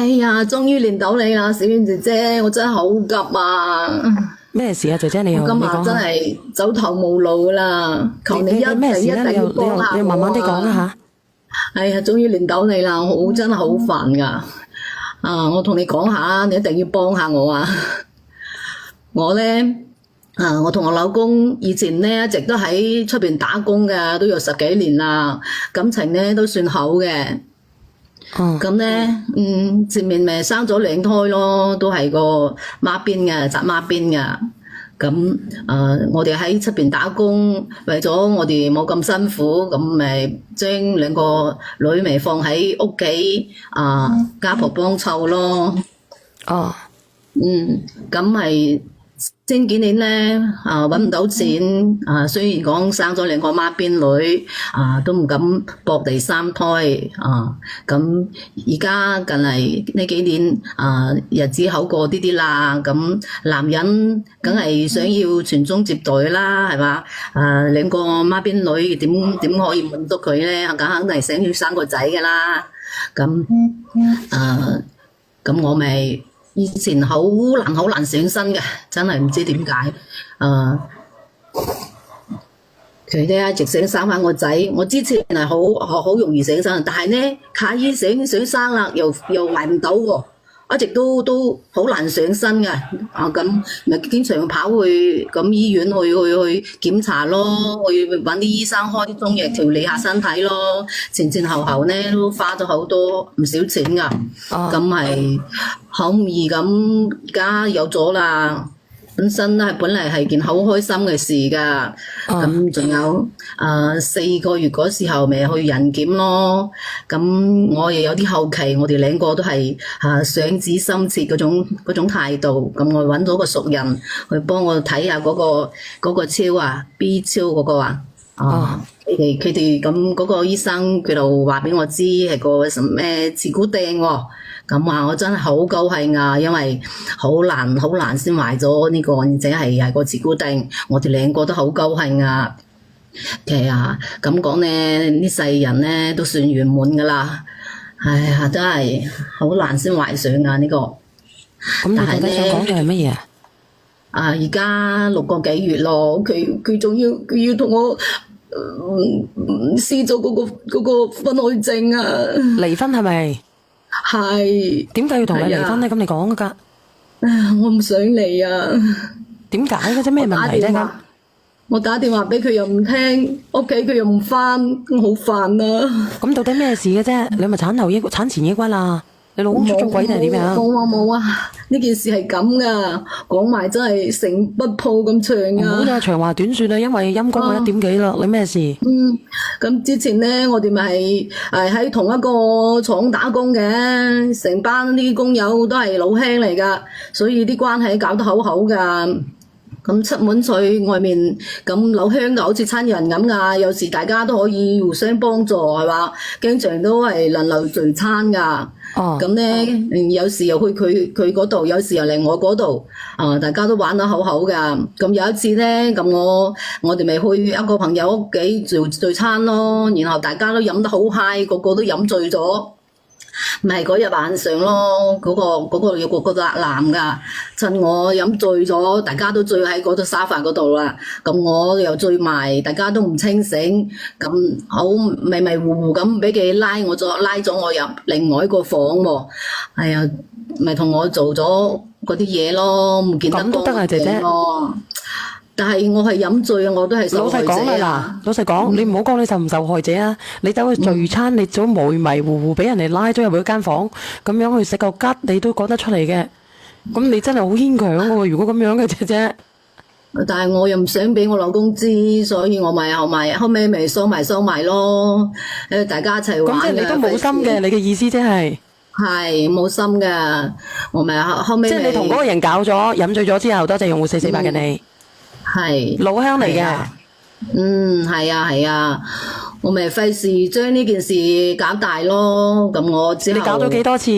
哎呀，終於連到你啦，小婉姐姐，我真係好急啊！咩事啊，姐姐你好，我今日真你講下。係走投無路啦，求你一咩事咧？定一定要幫下你慢慢啲講我啊！啦吓。哎呀，終於連到你啦，我真係好煩噶。我同你講下，你一定要幫下我啊！我咧，我同我老公以前咧一直都喺出邊打工嘅，都有10幾年啦，感情咧都算好嘅。哦，咁咧，前面咪生咗2胎咯，都係個孖邊嘅，紮孖邊嘅。咁我哋喺出邊打工，為咗我哋冇咁辛苦，咁咪將2個女咪放喺屋企，家婆幫湊咯。哦，咁係前幾年咧，揾唔到錢，雖然講生咗2個孖邊女，都唔敢搏第3胎，咁而家近嚟呢幾年，日子好過啲啦，咁男人梗係想要傳宗接代啦，係嘛？2個孖邊女點可以滿足佢咧？梗係想要生個仔㗎啦，咁我咪。以前好難上身嘅，真係唔知點解。佢哋一直想生翻個仔，我之前係好容易上身，但係呢，卡醫想生啦，又懷唔到喎，一直都好難上身嘅。咁咪經常跑去醫院去檢查咯，去揾啲醫生開啲中藥調理下身體咯。前後呢都花咗好多唔少錢噶，咁係好唔易咁，而家有咗啦。本嚟係件好開心嘅事噶，咁仲有4個月嗰時候咪去人檢咯，咁我又有啲好奇，我哋2個都係想子心切嗰種態度，咁我揾咗個熟人去幫我睇下嗰個超B 超嗰個佢哋咁嗰個醫生佢就話俾我知係個咩恥骨釘喎。咁話我真係好高興啊，因為好難先懷咗呢個，而且係個恥骨釘，我哋2個都好高興啊。其實咁講咧，呢世人咧都算圓滿噶啦。哎呀，真係好難先懷上啊呢個。咁你到底想講嘅係乜嘢？而家6個幾月咯，佢仲要同我撕咗嗰個婚外證啊！離婚係咪？係。點解要同你離婚咧？咁你講噶？我唔想離啊！點解嘅啫？咩問題啫？我打電話俾佢又唔聽，屋企佢又唔返，我好煩啊！咁到底咩事嘅啫？你咪產前抑鬱啦？你老公出咗軌定係點樣？冇啊！呢件事係咁噶，講埋真係成筆鋪咁長啊！唔好啦，長話短說啦，因為陰公我1點幾啦，你咩事？咁之前咧，我哋咪係喺同一個廠打工嘅，成班啲工友都係老鄉嚟噶，所以啲關係搞得好好噶。咁出門去外面，咁老鄉就好似親人咁噶，有時大家都可以互相幫助，係嘛？經常都係輪流聚餐噶。咁咧，有時又去佢嗰度，有時又嚟我嗰度，大家都玩得好好噶。咁有一次咧，咁我哋咪去一個朋友屋企聚餐咯，然後大家都飲得好嗨，個個都飲醉咗。咪嗰日晚上咯，嗰個有個男噶，趁我飲醉咗，大家都醉喺嗰度沙發嗰度啦。咁我又醉埋，大家都唔清醒，咁好迷迷糊糊咁，俾佢拉咗我入另外一個房喎。哎呀，咪同我做咗嗰啲嘢咯，唔見得咁都得啊，姐姐。但係我係飲醉啊，我都係受害者啊。老實講啦，老實講，你唔好講你受唔受害者啊！你走去聚餐，你做迷迷糊糊俾人哋拉咗入去間房，咁樣去食個吉，你都講得出嚟嘅。咁你真係好牽強喎！如果咁樣嘅姐姐，但係我又唔想俾我老公知，所以我咪後尾咪收埋咯。大家一齊玩嘅。咁即係你都冇心嘅，你嘅意思即係？係冇心嘅，我咪後尾。即係你同嗰個人搞咗，飲醉咗之後，多謝用戶448嘅你。係老鄉嚟嘅。係啊，我咪費事將呢件事搞大咯。咁我之後你搞咗幾多次？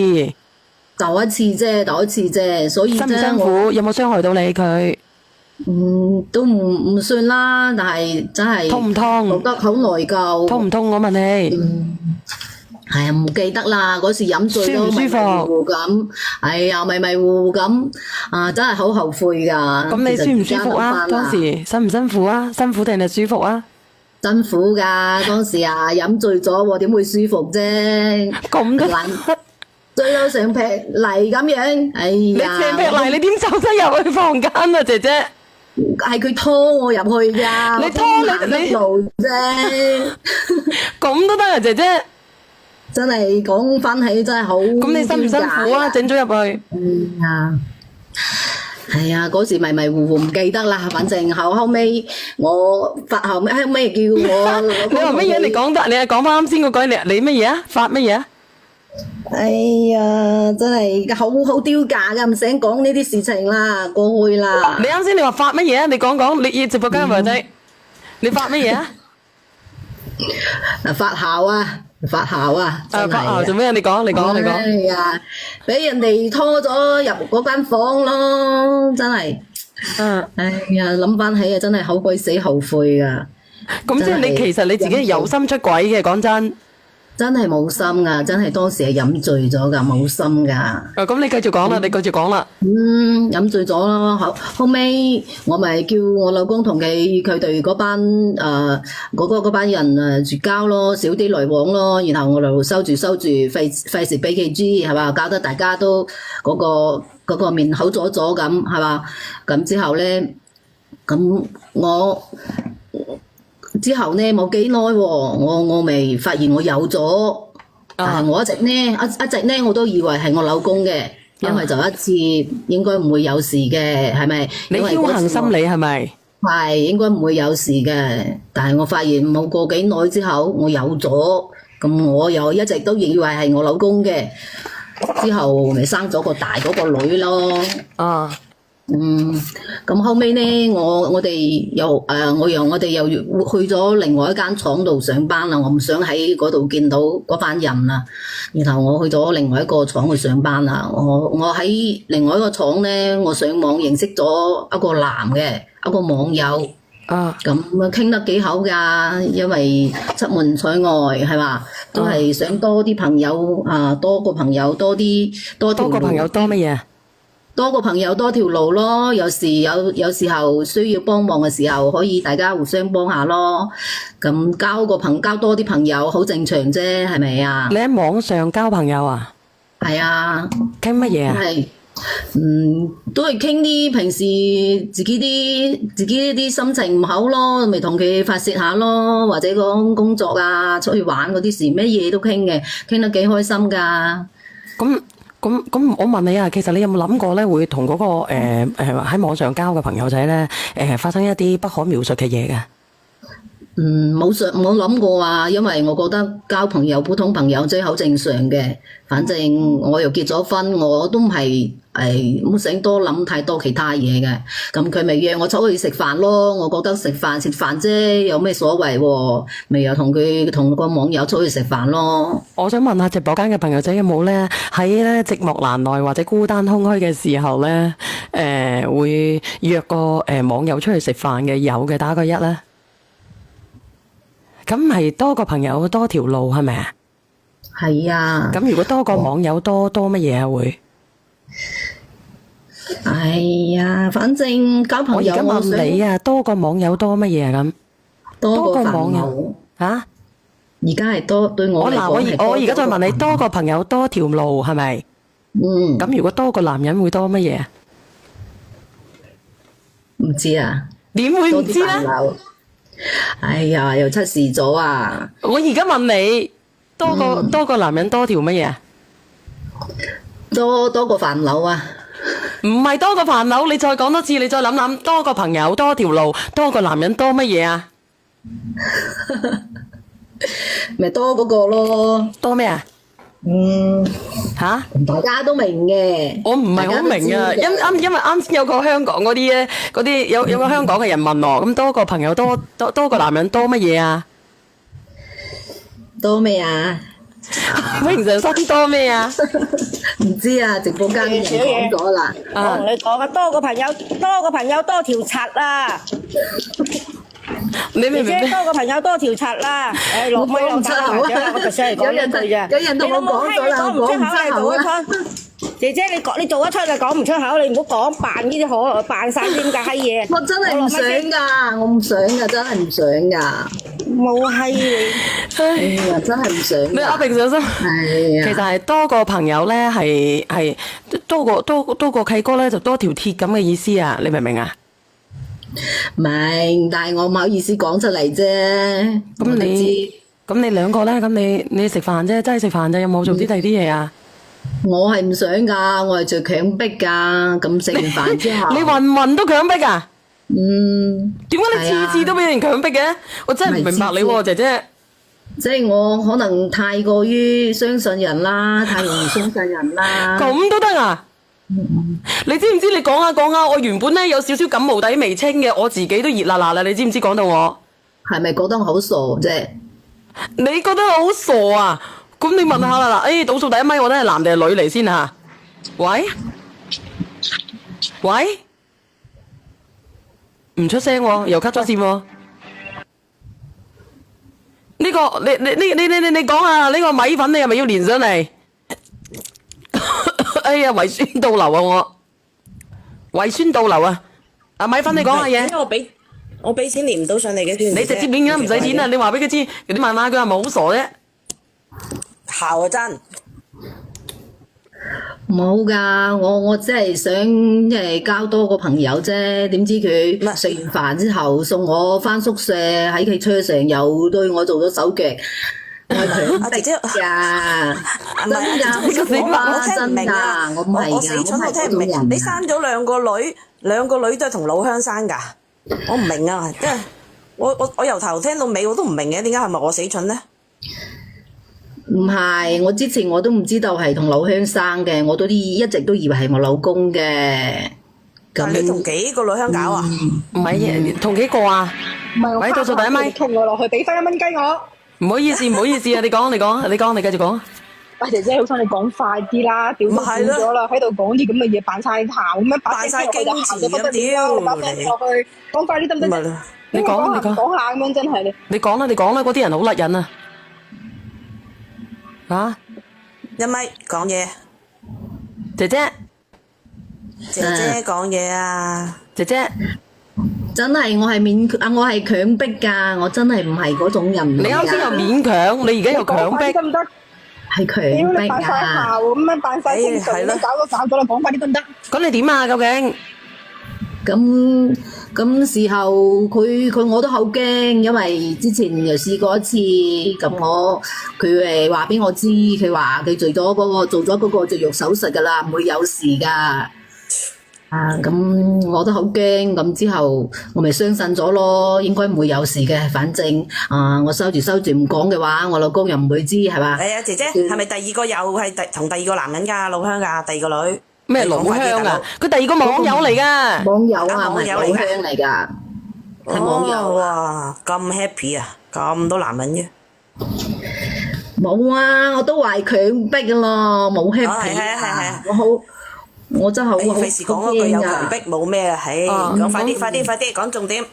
頭一次啫，所以辛唔辛苦？有冇傷害到你佢？都唔算啦，但係真係痛唔痛？覺得好內疚。痛唔痛？我問你。係啊，唔記得啦，嗰時飲醉都舒唔舒服迷迷糊糊咁，係啊，迷迷糊糊咁，啊，真係好後悔㗎。咁你舒唔舒服啊？其實而家諗返當時辛唔辛苦啊？辛苦定係舒服啊？辛苦㗎，當時啊，飲醉咗喎，點會舒服啫？咁都難醉到成劈泥咁樣，哎你呀！赤劈嚟，你點走得入去房間啊，姐姐？係佢拖我入去㗎，你拖你我行得路啫。咁都得啊，姐姐？真係講翻起真係好咁你辛唔辛苦啊？整咗入去。係啊，嗰時迷迷糊糊唔記得啦，反正後尾我發後尾叫我你話乜嘢？你講得，你係講翻啱先嗰句，你乜嘢啊？發乜嘢啊？哎呀，真係好丟架㗎，唔想講呢啲事情啦，過去啦。你啱先你話發乜嘢啊？你講講，你直播間咪仔，你發乜嘢啊？發姣啊！發姣啊！真係發姣做咩啊？你講，你講，你講。哎呀，俾人哋拖咗入嗰間房咯，真係。哎呀，諗翻起啊，真係好鬼死後悔噶。咁即係你其實你自己係有心出軌嘅，講真。真係冇心噶，真係當時係飲醉咗噶，冇心噶。咁你繼續講啦，你繼續講啦。飲醉咗咯，後尾我咪叫我老公同佢哋嗰班嗰班人絕交咯，少啲來往咯，然後我就收住，費事俾佢知係嘛，搞得大家都嗰個面口咗咗咁係嘛，咁之後咧，咁我。之後呢冇幾耐喎，我咪發現我有咗，但係我一直呢我都以為係我老公嘅，因為就一次應該唔會有事嘅，係咪？你僥倖心理係咪？係應該唔會有事嘅，但係我發現冇過幾耐之後我有咗，咁我又一直都以為係我老公嘅，之後咪生咗個大嗰個女咯。咁後尾呢，我哋又我哋又去咗另外一間廠度上班啦。我唔想喺嗰度見到嗰班人啦。然後我去咗另外一個廠去上班啦。我喺另外一個廠呢，我上網認識咗一個男嘅一個網友。咁傾得幾好㗎，因為出門在外係嘛，都係想多啲朋友多個朋友多個朋友多乜嘢？多個朋友多條路咯，有時候需要幫忙嘅時候，可以大家互相幫下咯。咁交多啲朋友好正常啫，係咪啊？你喺網上交朋友啊？係啊。傾乜嘢啊？係，都係傾啲平時自己啲心情唔好咯，咪同佢發泄下咯，或者講工作啊，出去玩嗰啲事，咩嘢都傾嘅，傾得幾開心㗎。咁，我問你啊，其實你有冇諗過咧，會同嗰個喺網上交嘅朋友仔咧，發生一啲不可描述嘅嘢嘅？冇諗過啊，因為我覺得交朋友普通朋友真係好正常嘅。反正我又結咗婚，我都唔係唔想多諗太多其他嘢嘅。咁佢咪約我出去食飯咯，我覺得食飯啫，有咩所謂喎？咪又同個網友出去食飯咯。我想問下直播間嘅朋友仔有冇咧喺咧寂寞難耐或者孤單空虛嘅時候咧，會約個網友出去食飯嘅？有嘅打個一咧。咁係多個朋友多條路係咪啊？係啊。咁如果多個網友多乜嘢啊會？哎呀，反正交朋友我而家問你啊，多個網友多乜嘢啊咁？多個網友嚇？而家係多對我嚟講。我而家再問你，多個朋友多條路係咪？咁如果多個男人會多乜嘢啊？唔知啊。點會唔知咧？哎呀，又出事咗啊！我而家問你，多個男人多條乜嘢啊？多個煩惱啊！唔係多個煩惱，你再講多次，你再諗諗，多個朋友多條路，多個男人多乜嘢啊？咪多嗰個咯。多咩啊？吓？大家都明嘅。我唔係好明啊，因為啱先有個香港嗰啲咧，嗰啲有個香港嘅人問我，咁多個朋友多個男人多乜嘢啊？多咩啊？平常心多咩啊？唔知啊，直播間嘅人講咗啦。我同你講啊，多個朋友多條柒啊！你明唔明咩？姐多個朋友多條柒啦，誒落咪又打麻將啦，我就想嚟講一句啫。有人同我講咗啦，你老母閪，你講唔出口，你做得出。姐姐你做得出就講唔出口，你唔好講扮呢啲可扮晒啲咁嘅閪嘢。我真係唔想㗎，我唔想㗎，真係唔想㗎。冇閪你。哎呀，真係唔想㗎。你阿平上心，係啊，其實係多個朋友咧，係多個契哥咧，就多條鐵咁嘅意思啊！你明唔明啊？明，但係我唔好意思講出嚟啫。咁你兩個咧，咁你食飯啫，真係食飯啫，有冇做啲第二啲嘢啊？我係唔想㗎，我係做強迫㗎。咁食完飯之後，你云都強迫啊？點解你係啊次次都俾人強迫嘅？我真係唔明白你喎，姐姐。即係我可能太過於相信人啦，太容易相信人啦。咁都得啊？你知唔知？你講下講下，我原本咧有少少感冒底未清嘅，我自己都熱辣辣啦。你知唔知？講到我，係咪覺得我好傻啫？你覺得我好傻啊？咁你問下啦嗱，倒數第一咪，我咧係男定係女嚟先吓？喂，唔出聲喎，又 cut 咗線喎。呢個你講下呢個米粉，你係咪要連上嚟？哎呀，胃酸倒流啊我，胃酸倒流啊！阿米粉你講下嘢因。為我俾錢連唔到上嚟嘅，你直接連嘅唔使錢啊！你話俾佢知，你問下佢係咪好傻啫？校啊真。冇㗎，我真係想交多個朋友啫。點知佢食完飯之後送我返宿舍，喺佢車上又對我做咗手腳。我係強迫姐姐㗎，真㗎，我聽唔明啊！我唔係㗎，我死蠢，我聽唔明。我係嗰種人你生咗兩個女都係同老鄉生㗎，我唔明啊！因為我由頭聽到尾我都唔明嘅，點解係咪我死蠢咧？唔係，我之前我都唔知道係同老鄉生嘅，我都一直都以為係我老公嘅。但係你同幾個老鄉搞啊？唔係同幾個啊？唔係我喂，倒數第一咪，同我落去俾翻1蚊雞我。唔好意思啊！你講，你繼續講。喂，姐姐，好想你講快啲啦，屌都斷咗啦，喺度講啲咁嘅嘢，扮晒姣咁樣，扮晒矜持咁屌我把聲落去，講快啲得唔得？你講下咁樣真係你。你講啦，嗰啲人好甩人啊！啊，一咪講嘢，姐姐講嘢啊！姐姐，真係我係強迫㗎，我真係唔係嗰種人嚟㗎。你啱先又勉強，你而家又強迫，得唔得？係強迫你扮晒㗎。姣咁樣，扮晒清純，你搞咗啦，講快啲得唔得？咁你點啊？究竟？咁時候佢我都好驚，因為之前又試過一次，咁佢話俾我知，佢話佢做咗嗰個絕育手術㗎啦，唔會有事㗎。咁我都好驚，咁之後我咪相信咗咯，應該唔會有事嘅，反正我收住唔講嘅話，我老公又唔會知係嘛？係啊，姐姐係咪第二個又係同第二個男人㗎？老鄉㗎，第二個女。咩老鄉啊？佢第二個網友嚟㗎。網友啊，唔係老網友嚟㗎鄉嚟㗎，係網友。哇，咁 happy 啊！咁多男人嘅。冇啊，我都話係強迫㗎咯，冇 happy 係我真係好費事講嗰句有強迫冇咩啊！唉，講快啲講重點。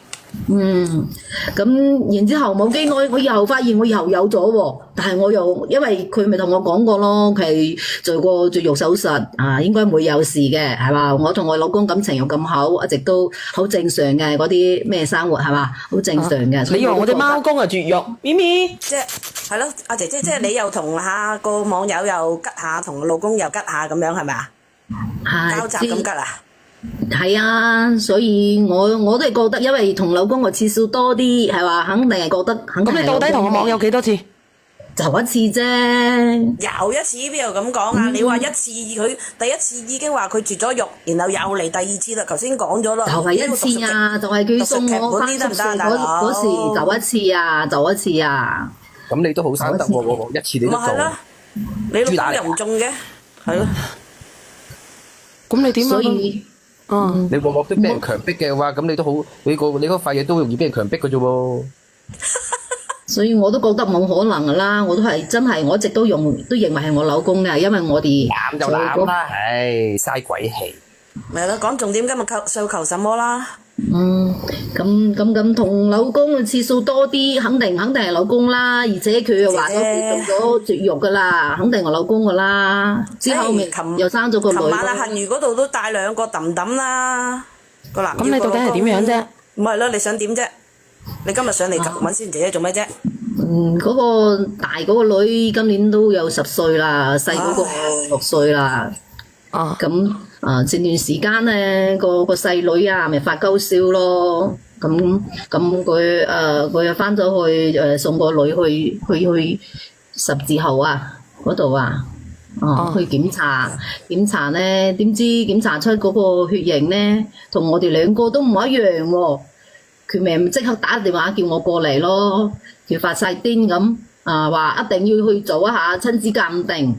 咁然之後冇幾耐，我又發現我又有咗喎，但係我又因為佢咪同我講過咯，佢做過絕育手術應該唔會有事嘅，係嘛？我同我老公感情又咁好，一直都好正常嘅嗰啲咩生活係嘛，好正常嘅。你以為我隻貓公係絕育？咪咪，即係咯，阿姐姐，即係你又同下個網友又吉下，同老公又吉下咁樣係咪啊？交集咁吉啊？係啊，所以我都係覺得，因為同老公個次數多啲，係話肯定係覺得肯定係。咁你到底同個網友幾多次？就一次啫。又一次邊度咁講啊？你話一次佢第一次已經話佢絕咗育，然後又嚟第二次啦。頭先講咗啦，就係一次啊，就係佢送我翻宿舍嗰時就一次啊，就一次啊。咁你都好生得喎，一次你都做。你老公又唔中嘅，係咯。咁你點啊？所以。你鑊鑊都俾人強迫嘅話，咁你都好，你嗰塊嘢都容易俾人強迫嘅啫喎。所以我都覺得冇可能噶啦，我都係真係，我一直都認為係我老公嘅，因為我哋攬就攬啦，唉，嘥鬼氣。咪係咯，講重點，今日訴求什麼啦？咁同老公嘅次數多啲，肯定係老公啦，而且佢又話咗佢做咗絕育噶啦，肯定係老公噶啦。之後咪又生咗個女。琴晚啊，杏如嗰度都帶兩個揼揼啦，個男。咁你到底係點樣啫？唔係咯，你想點啫？你今日上嚟揾先姐姐做咩啫？嗰個大嗰個女今年都有10歲啦，細嗰個6歲啦。咁前段時間咧，個細女啊，咪發高燒咯。咁佢又翻咗去送個女去十字後啊嗰度啊，去檢查咧，點知檢查出嗰個血型咧，同我哋兩個都唔一樣喎。佢咪即刻打電話叫我過嚟咯，佢發晒癲咁話一定要去做一下親子鑑定。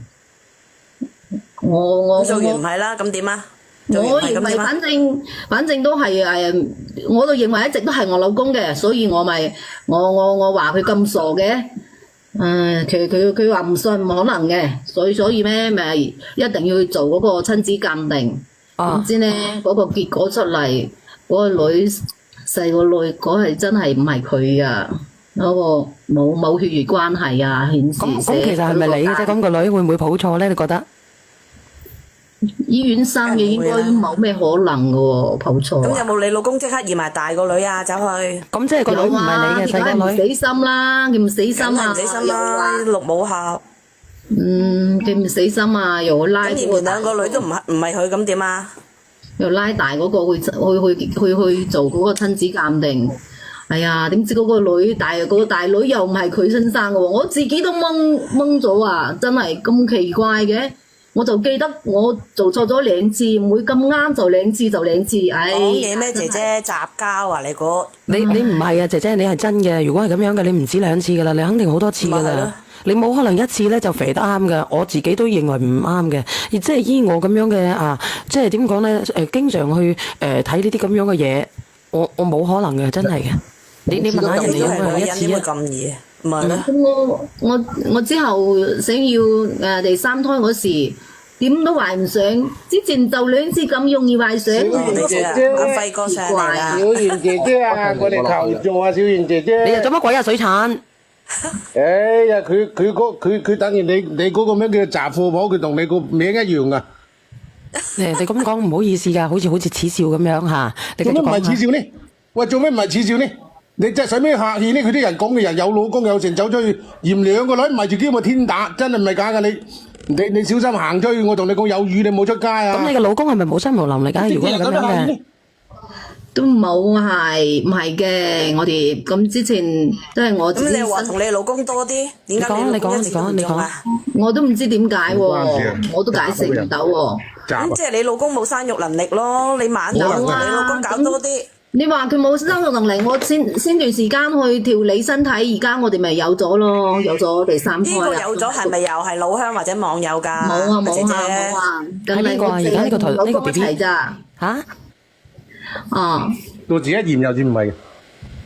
我做完唔係啦，咁點啊？我認為反正都係我都認為一直都係我老公嘅，所以我話佢咁傻嘅，佢話唔信唔可能嘅，所以咩咪一定要去做嗰個親子鑑定。點知咧嗰個結果出嚟，嗰個女細個女嗰係真係唔係佢啊，嗰個冇血緣關係啊，顯示。咁其實係咪你嘅啫？咁個女會唔會抱錯咧？你覺得？醫院生嘅應該冇咩可能嘅喎，抱錯。咁有冇你老公即刻移埋大個女啊？走去。咁即係個女唔係你嘅細個女。佢唔死心啦，佢唔死心啊！唔死心啦，綠帽校。佢唔死心啊，又拉。咁而兩個女都唔係佢，咁點啊？又拉大嗰個去做嗰個親子鑑定。哎呀，點知嗰個大女又唔係佢親生嘅喎，我自己都懵咗啊！真係咁奇怪嘅。我就記得我做錯咗2次，唔會咁啱就2次就2次。講嘢咩姐姐雜交啊？你唔係啊，姐姐你係真嘅。如果係咁樣嘅，你唔止2次噶啦，你肯定好多次噶啦。你冇可能1次咧就肥得啱嘅。我自己都認為唔啱嘅。而即係依我咁樣嘅即係點講咧？經常去睇呢啲咁樣嘅嘢，我冇可能嘅，真係嘅。你問下人哋有冇1次啊？咁易唔係咧？我之後想要第3胎嗰時，點都懷唔上。之前就2次咁容易懷上。阿輝哥上嚟啦！小圓姐姐啊，我哋求助啊，小圓姐姐。你又做乜鬼啊？水產？哎呀，佢等於你嗰個名叫雜貨鋪，佢同你個名一樣噶。你咁講唔好意思㗎，好似恥笑咁樣嚇。做乜唔係恥笑呢？喂，做咩唔係恥笑呢？你真係使咩客氣呢？佢啲人講嘅人有老公有成，走出去嫌2個女，唔係自己咪天打，真係唔係假㗎你小心行出去，我同你講有雨你冇出街啊！咁你個老公係咪冇心無能力㗎？如果係咁樣嘅，都冇係唔係嘅？我哋咁之前都係我自己。咁你話同你老公多啲，點解你老公一直都唔做啊？我都唔知點解喎，我都解釋唔到喎。咁即係你老公冇生育能力咯，你晚就同你老公搞多啲。你話佢冇生育能力，我先段時間去調理身體，而家我哋咪有咗咯，有咗第3胎。呢個有咗係咪又係老鄉或者網友㗎？冇姐姐。梗係我而家呢個台呢個 B B 齊咋嚇？到自己驗又先唔係。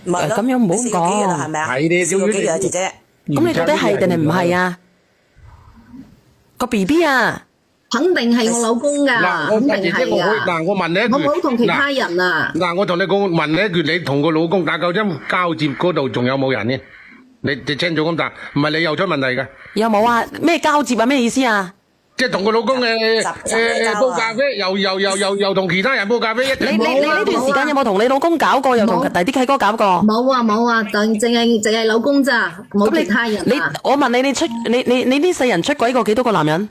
唔係咁樣唔好講係咪啊？係你少咗幾日姐姐。咁你到底係定係唔係啊？個 B B 啊？肯定係我老公㗎，肯定係㗎。我問你一句，我冇同其他人啊。我同你講，問你一句，你同個老公打夠針交接嗰度仲有冇人呢？你清楚咁答，唔係你又出問題㗎？有冇啊？咩交接啊？咩意思啊？即係同個老公煲咖啡，又同其他人煲咖啡一齊。你呢段時間有冇同你老公搞過，又同第啲契哥搞過？冇啊，淨係老公咋，冇其他人啊。我問你，你呢世人出軌過幾多個男人？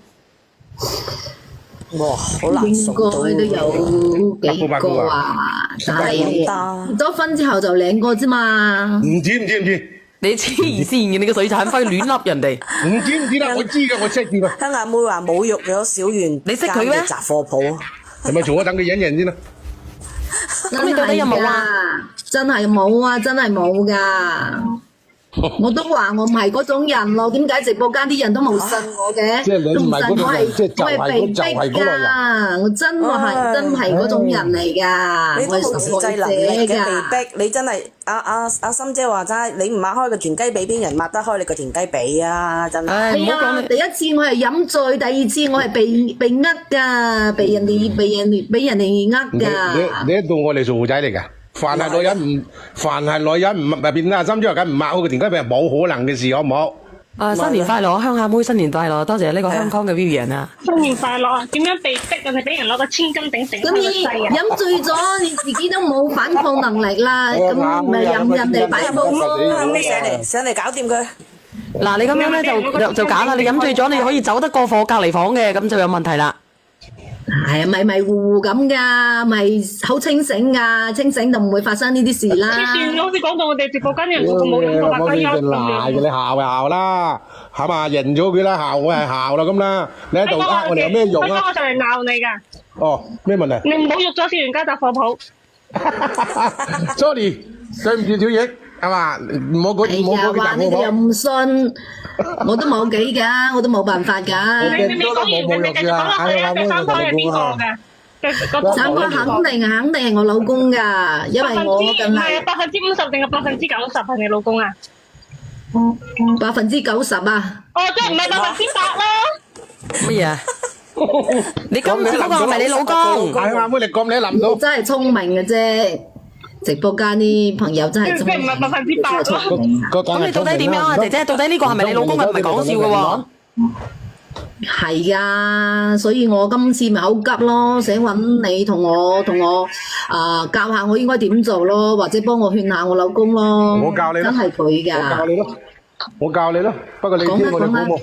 哇，好難數到。應該都有幾個啊，但係結咗婚之後就2個啫嘛。唔知。你黐線嘅，你個水產輝亂笠人哋。唔知啦，我知㗎，我識㗎。香阿妹話侮辱咗小圓，你識佢咩？雜貨鋪。係咪做咗等佢忍先啦？咁你到底有冇啊？真係冇啊，真係冇噶。我都話我唔係嗰種人咯，點解直播間啲人都冇信我嘅？即係你唔係嗰種人，即係我係被逼㗎，我真係嗰種人嚟㗎。你都冇自制能力嘅，被逼。你真係阿心姐話齋，你唔擘開個田雞髀，邊人擘得開你個田雞髀啊？真係。係啊，第一次我係飲醉，第2次我係被呃㗎，俾人哋呃㗎。你當我哋傻仔嚟㗎？凡係女人唔變阿心之後，梗唔抹好個電雞髀，冇可能嘅事，好唔好？新年快樂，鄉下妹新年快樂，多謝呢個香港嘅 Vivian 啊！新年快樂啊！點樣被逼啊？你俾人攞個千斤頂頂咁你個掣啊！飲醉咗，你自己都冇反抗能力啦，咁咪任人哋擺佈咯。你上嚟搞掂佢。嗱，你咁樣咧就假啦！你飲醉咗，你可以走得過隔離房嘅，咁就有問題啦。係啊，迷迷糊糊咁噶，咪好清醒噶，清醒就唔會發生呢啲事啦。黐線，好似講到我哋直播間啲人個個冇飲過白雞優咁樣。你鬧就鬧啦，係嘛？認咗佢啦，鬧我係鬧啦咁啦。你喺度我哋有咩用啊？我就嚟鬧你㗎。哦，咩問題？你唔好喐咗小袁家雜貨鋪。Sorry，對唔住小翼，係嘛？唔好哎呀，話你哋又唔信，我都冇幾噶，我都冇辦法噶。你講完，你繼續講落去啊！第三胎係邊個㗎？三胎肯定係我老公噶，因為我近係50%定係90%係你老公啊90%啊。哦，即係唔係100%啦？乜嘢啊？你今次嗰個係咪你老公？係阿妹，你咁你諗到？真係聰明嘅啫，直播間啲朋友真係聰明。即係唔係100%咯？咁你到底點樣啊，姐姐？到底呢個係咪你老公？唔係講笑嘅喎。係啊，所以我今次咪好急咯，想揾你同我教下我應該點做咯，或者幫我勸下我老公咯。我教你啦，真係佢㗎。我教你咯，不過你知我哋好冇。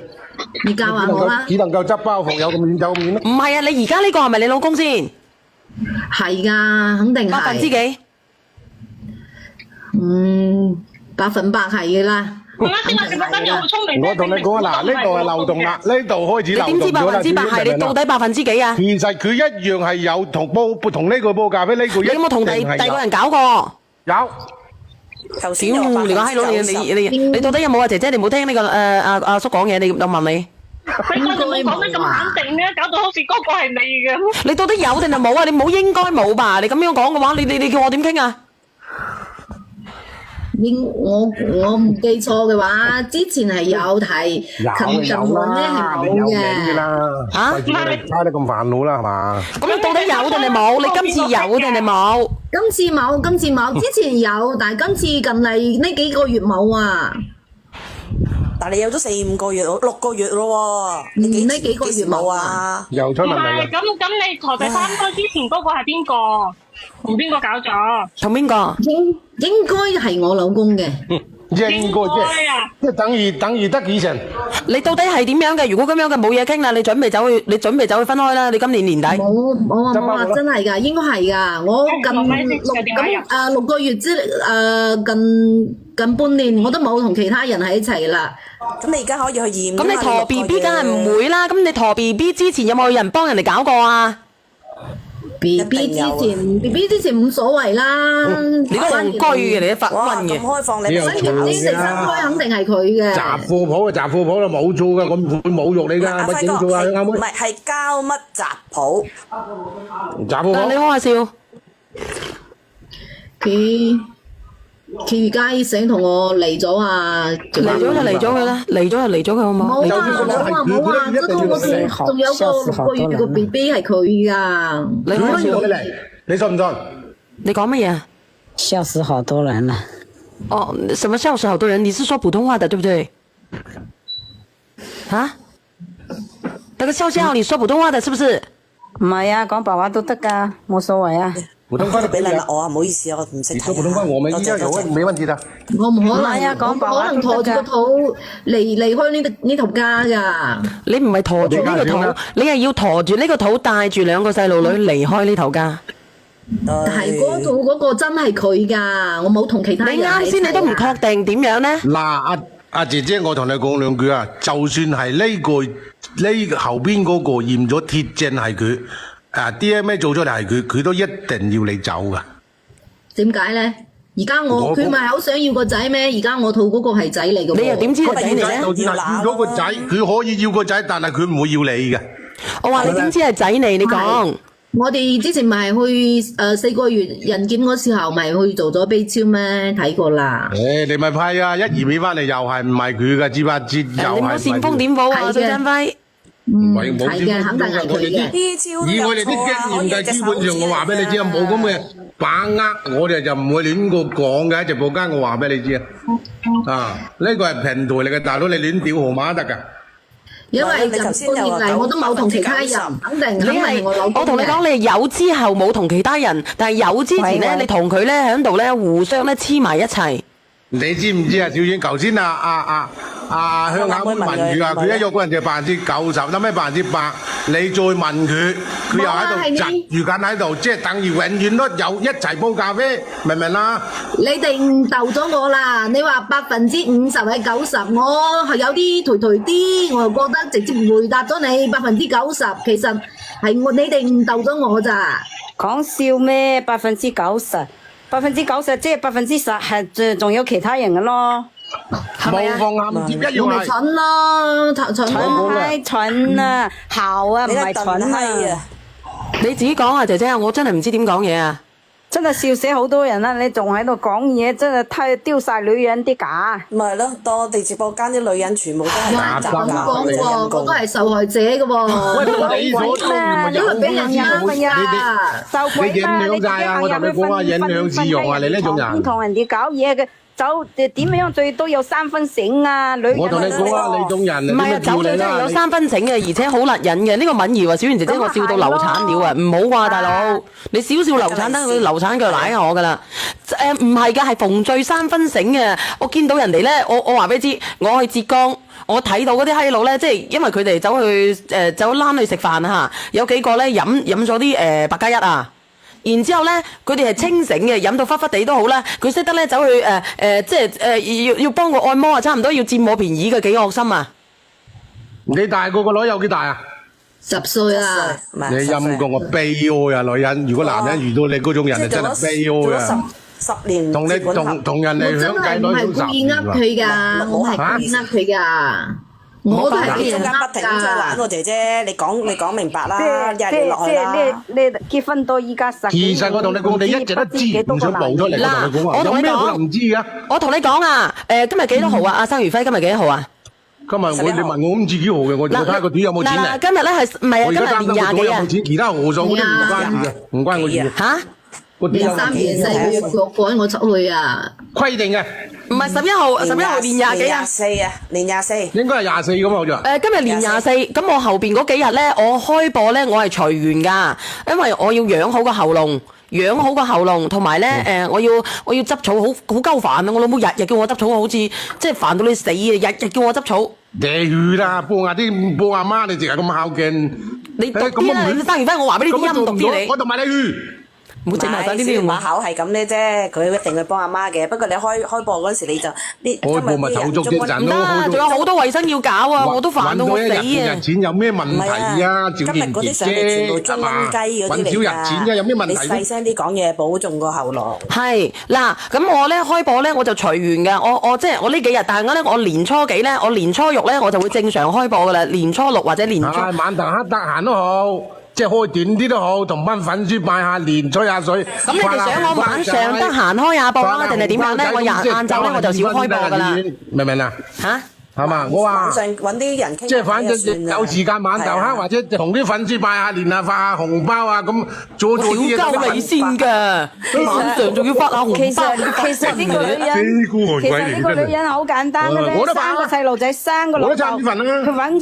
你教下我啦。只能夠執包袱，有咁遠走咁遠咯。唔係啊，你而家呢個係咪你老公先？係㗎，肯定係。1%幾？100%係嘅啦。我啱先話直播間又好聰明。我同你講啊，嗱，呢度係漏洞啦，呢度開始漏洞你點知咗啦。100%係？你到底1%幾啊？其實佢一樣係有同呢個報價俾呢個一。你有冇同第二個人搞過？有。頭先屌你個閪佬，你到底有冇啊？姐姐，你冇聽呢個阿叔講嘢，你又問你。你講得咁肯定嘅，搞到好似嗰個係你嘅。你到底有定係冇啊？你冇應該冇吧？你咁樣講嘅話，你叫我點傾啊？我唔記錯嘅話，之前係有提，近門咧係冇嘅。嚇？唔係你猜得咁煩惱啦，係嘛？咁你到底有定係冇？你今次有定係冇？今次冇，之前有，但係今次近嚟呢幾個月冇啊。但你有咗4-5個月，6個月咯喎，呢幾個月冇啊？又出問題啦！咁你陀第三胎之前嗰個係邊個？同邊個搞咗？同邊個？應該係我老公嘅。應該即係等於得幾成？你到底係點樣嘅？如果咁樣嘅冇嘢傾啦，你準備走去分開啦！你今年年底冇啊！真係㗎，應該係㗎。我6個月近半年我都冇同其他人喺一齊啦。咁你而家可以去驗。咁你陀 BB 梗係唔會啦。咁你陀 BB 之前有冇人幫人哋搞過啊？BB 之前冇所謂啦。你都戇居嘅，你都發瘟嘅。咁開放你第三胎肯定係佢嘅。雜貨鋪都冇做㗎，咁會侮辱你㗎，咪點做啊？啱唔啱？唔係，係交乜雜鋪？雜貨鋪。你開下笑。佢而家想同我離咗啊！離咗就離咗佢啦，離咗就離咗佢好冇？冇啊！嗰個我仲有個6個月嘅 BB 係佢噶。你開笑，你信唔信？你講乜嘢啊？笑死好多人了。哦，什麼笑死好多人？你是說普通話的對不對？啊？那個笑，你說普通話的是不是？唔係啊，講白話都得㗎，冇所謂啊。普通話俾禮物我啊，唔好意思，我唔識睇。你說普通話，我們一樣有沒問題的。我唔可能陀住個肚離開呢頭家㗎。你唔係陀住呢個肚，你係要陀住呢個肚，帶住2個細路女離開呢頭家。但係嗰度嗰個真係佢㗎，我冇同其他人。你啱先你都唔確定點樣呢？嗱，阿姐姐，我同你講兩句啊，就算係呢後邊嗰個驗咗鐵證係佢。DNA 做出嚟係佢都一定要你走噶。點解咧？而家佢咪好想要個仔咩？而家我肚嗰個係仔嚟嘅。你又點知係仔嚟咧？就算係要咗個仔，佢可以要個仔，但係佢唔會要你嘅。我話你點知係仔嚟？你講。我哋之前咪去4個月人檢嗰時候，咪去做咗 B 超咩？睇過啦。你咪批啊！一驗起翻嚟又係唔係佢嘅？知唔知？又係。你唔好煽風點火啊！蘇振輝。係冇係嘅，肯定係佢嘅。啲超以我哋啲經驗計，基本上我話俾你知啊，冇咁嘅把握，我哋就唔會亂個講嘅喺直播間。我話俾你知啊，呢個係平台嚟嘅，大佬你亂屌號碼得㗎。因為咁多年嚟我都冇同其他人，肯定我老公我同你講，你有之後冇同其他人，但係有之前咧，你同佢咧喺度咧互相咧黐埋一齊。你知唔知啊？小遠頭先香港問佢啊，佢一約嗰人就90%，諗咩100%？你再問佢，佢又喺度窒住緊喺度，即係等於永遠都有一齊煲咖啡，明唔明啊？你哋誤導咗我啦！你話50%係90%，我係有啲頹頹啲，我又覺得直接回答咗你90%，其實係你哋誤導咗我咋。講笑咩？90%，90%即係10%係仲有其他人嘅咯。係咪啊？無縫銜接一樣我咪係。蠢咯，蠢咯。太蠢啦，姣啊，唔係蠢啊！你自己講啊，姐姐，我真係唔知點講嘢啊！真係笑死好多人啦！你仲喺度講嘢，真係太丟晒女人啲架。咪係咯，當我哋直播間啲女人全部都係哇！假咁講喎，㗎，嗰個係受害者嘅喎。喂，你所講嘅因為俾人呃㗎。受鬼啦！你自己行入去唔同人哋搞嘢嘅。走點樣最多有3分醒啊！女人我同你講啊，你種人唔係啊，走咗真係有3分醒嘅，而且好勒癮嘅。呢個敏儀話：小圓姐姐，我笑到流產了啊！唔好話大佬，你少少流產得佢流產腳舐我㗎啦。唔係㗎，係逢醉3分醒嘅。我見到人哋咧，我話俾你知，我去浙江，我睇到嗰啲閪佬咧，即係因為佢哋走攬去食飯嚇，有幾個咧飲咗啲白加一啊。然之後咧，佢哋係清醒嘅，飲到忽忽地都好啦。佢識得咧走去即係要幫我按摩啊，差唔多要佔我便宜嘅，幾惡心啊！你大個個女有幾大啊？10歲啦。你陰公啊，悲哀啊！女人，如果男人遇到你嗰種人，就真係悲哀啊！10年同你同人哋響計女我真係唔係故意呃佢㗎，我係故意呃佢㗎。我都係俾人呃㗎。不停咁再玩我姐姐，你講明白啦，日日落去啦。你結婚到依家10其實我同你講，你一直都知，唔想報出嚟。我同你講啊，有咩可能唔知㗎？我同你講啊，今日幾多號啊？阿生如輝今日幾多號啊？今日你問我唔知幾號嘅，我睇下個隊有冇錢嚟。今日咧係唔係啊？今日年廿幾啊？其他號數嗰啲唔關事嘅，唔關我事。嚇？年3年4個月趕我出去啊！規定嘅。唔係11號年廿幾啊？年24。應該係24咁好似。今日年24，咁我後邊嗰幾日咧，我開播咧，我係隨緣㗎，因為我要養好個喉嚨，同埋咧我要執草，好鳩煩啊！我老母日日叫我執草，好似即係煩到你死啊！日日叫我執草。地去啦，幫阿媽，你淨係咁孝敬。你讀啲啦，你生完翻我話俾你啲音讀啲你。我同埋你去。唔好整埋晒呢啲馬口係咁咧啫，佢一定去幫阿媽嘅。不過你開播嗰時你就開播咪手足一陣咯。唔得，仲有好多衞生要搞啊！我都煩到我死啊！日錢有咩問題啊？趙健傑啫，係嘛？揾少日錢啫，有咩問題？你細聲啲講嘢，保重個喉嚨。係嗱，咁我咧開播咧我就隨緣嘅，我即係我呢幾日，但係咧我年初幾咧，我年初6咧我就會正常開播噶啦，年初6或者年初。晚頭黑得閒都好。即係開短啲都好，同班粉絲拜下年，吹下水。咁你哋想我晚上得閒開下播啊，定係點樣咧？我晏晝咧我就少開播噶啦。明唔明啊？嚇？係嘛？我話晚上揾啲人傾。即係反正有時間晚頭黑，或者同啲粉絲拜下年啊，發下紅包啊，咁做啲嘢。少鳩你先㗎，晚上仲要發下紅包。其實呢個女人好簡單嘅啫，生個細路仔，生個老豆，佢揾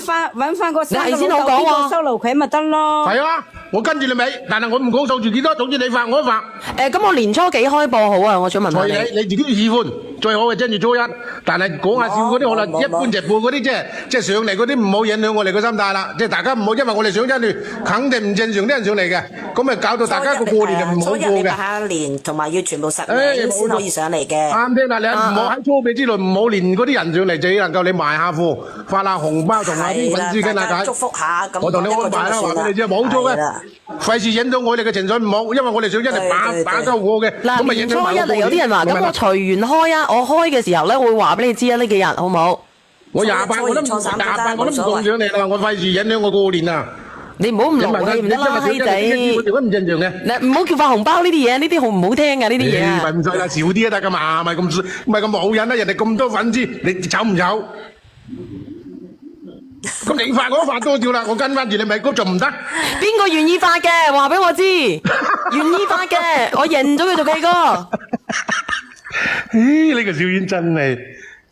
翻個生個老豆邊個收留佢咪得咯？係啊，我跟住你尾，但係我唔講數住幾多，總之你發我都發。咁我年初幾開播好啊？我想問下你。你自己喜歡，最好係跟住初一，但係講下笑嗰啲可能一般直播嗰啲，即係上嚟嗰啲唔好影響我哋個心態啦。即係大家唔好，因為我哋上真係肯定唔正常啲人上嚟嘅，咁咪搞到大家個過年就唔好過嘅。初一你拜下年，同埋要全部實名先可以上嚟嘅。啱聽啦，你唔好喺初幾之內唔好連嗰啲人上嚟，就能夠你賣下貨、發下紅包同下啲粉絲傾下偈，祝福下咁。我同你安排啦，話俾你知冇錯嘅，費事影到我哋嘅情緒唔好，因為我哋想一嚟打鳩我嘅。嗱，年初一嚟有啲人話，咁我隨緣開啊！我開嘅時候咧，會話俾你知啊，呢幾日好唔好？我28我都唔送上你啦，我費事影響我過年啊！你唔好咁勞氣唔得啦，閪仔！我點解唔正常嘅？嗱，唔好叫發紅包呢啲嘢，呢啲好唔好聽㗎？呢啲嘢啊！咪唔使啦，少啲都得㗎嘛，咪咁冇癮啦！人哋咁多粉絲，你醜唔醜？咁你發我都發多咗啦，我跟翻住你咪嗰仲唔得？邊個願意發嘅？話俾我知，願意發嘅，我認咗佢做 K 哥。咦，呢個小丸真係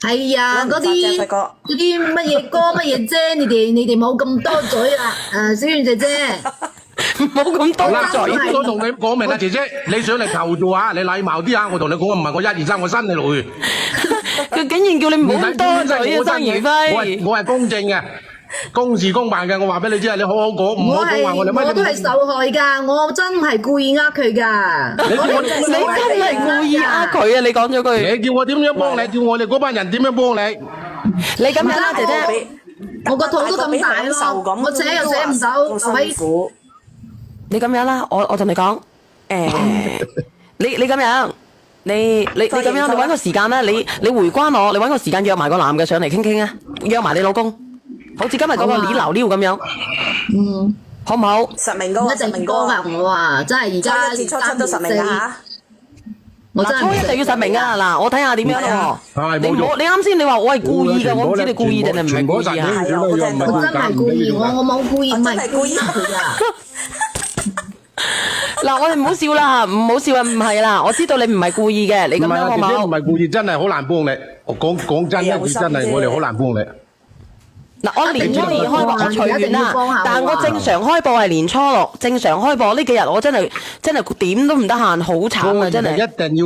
係啊，嗰啲乜嘢歌乜嘢啫？你哋冇咁多嘴啦，小丸姐姐。冇咁多嘴。我同你講明啦，姐姐，你上嚟求助下，你禮貌啲啊！我同你講，唔係我1、2、3，我伸你落去。佢竟然叫你唔好咁多嘴啊，曾如輝。我係公正嘅，公事公辦嘅。我話俾你知啊，你好好講，唔好講話我哋乜。我都係受害㗎，我真係故意呃佢㗎。你真係故意呃佢啊！你講咗句。你叫我點樣幫你？叫我哋嗰班人點樣幫你？你咁樣啦，姐姐。我個肚都咁大咯，我寫又寫唔到，辛苦。你咁樣啦，我同你講，你咁樣，你咁樣，你揾個時間啦，你回關我，你揾個時間約埋個男嘅上嚟傾傾啊，約埋你老公，好似今日嗰個李流咁樣，好唔好？實名哥，實名哥啊！我啊，真係而家1至初七都實名啊！嗱，初一就要實名啊！嗱，我睇下點樣咯。你啱先你話我係故意嘅，我唔知你故意定係唔係故意啊？係啊，我真係故意，我冇故意，唔係故意㗎。嗱，我哋唔好笑啦，唔好笑啊，唔係啦，我知道你唔係故意嘅，你咁樣好唔好？唔係故意，真係好難幫你。我講真一句，真係我哋好難幫你。嗱，我年初二開播我隨緣啦，但我正常開播係年初6，正常開播呢幾日我真係點都唔得閒，好慘啊，真係。一定要。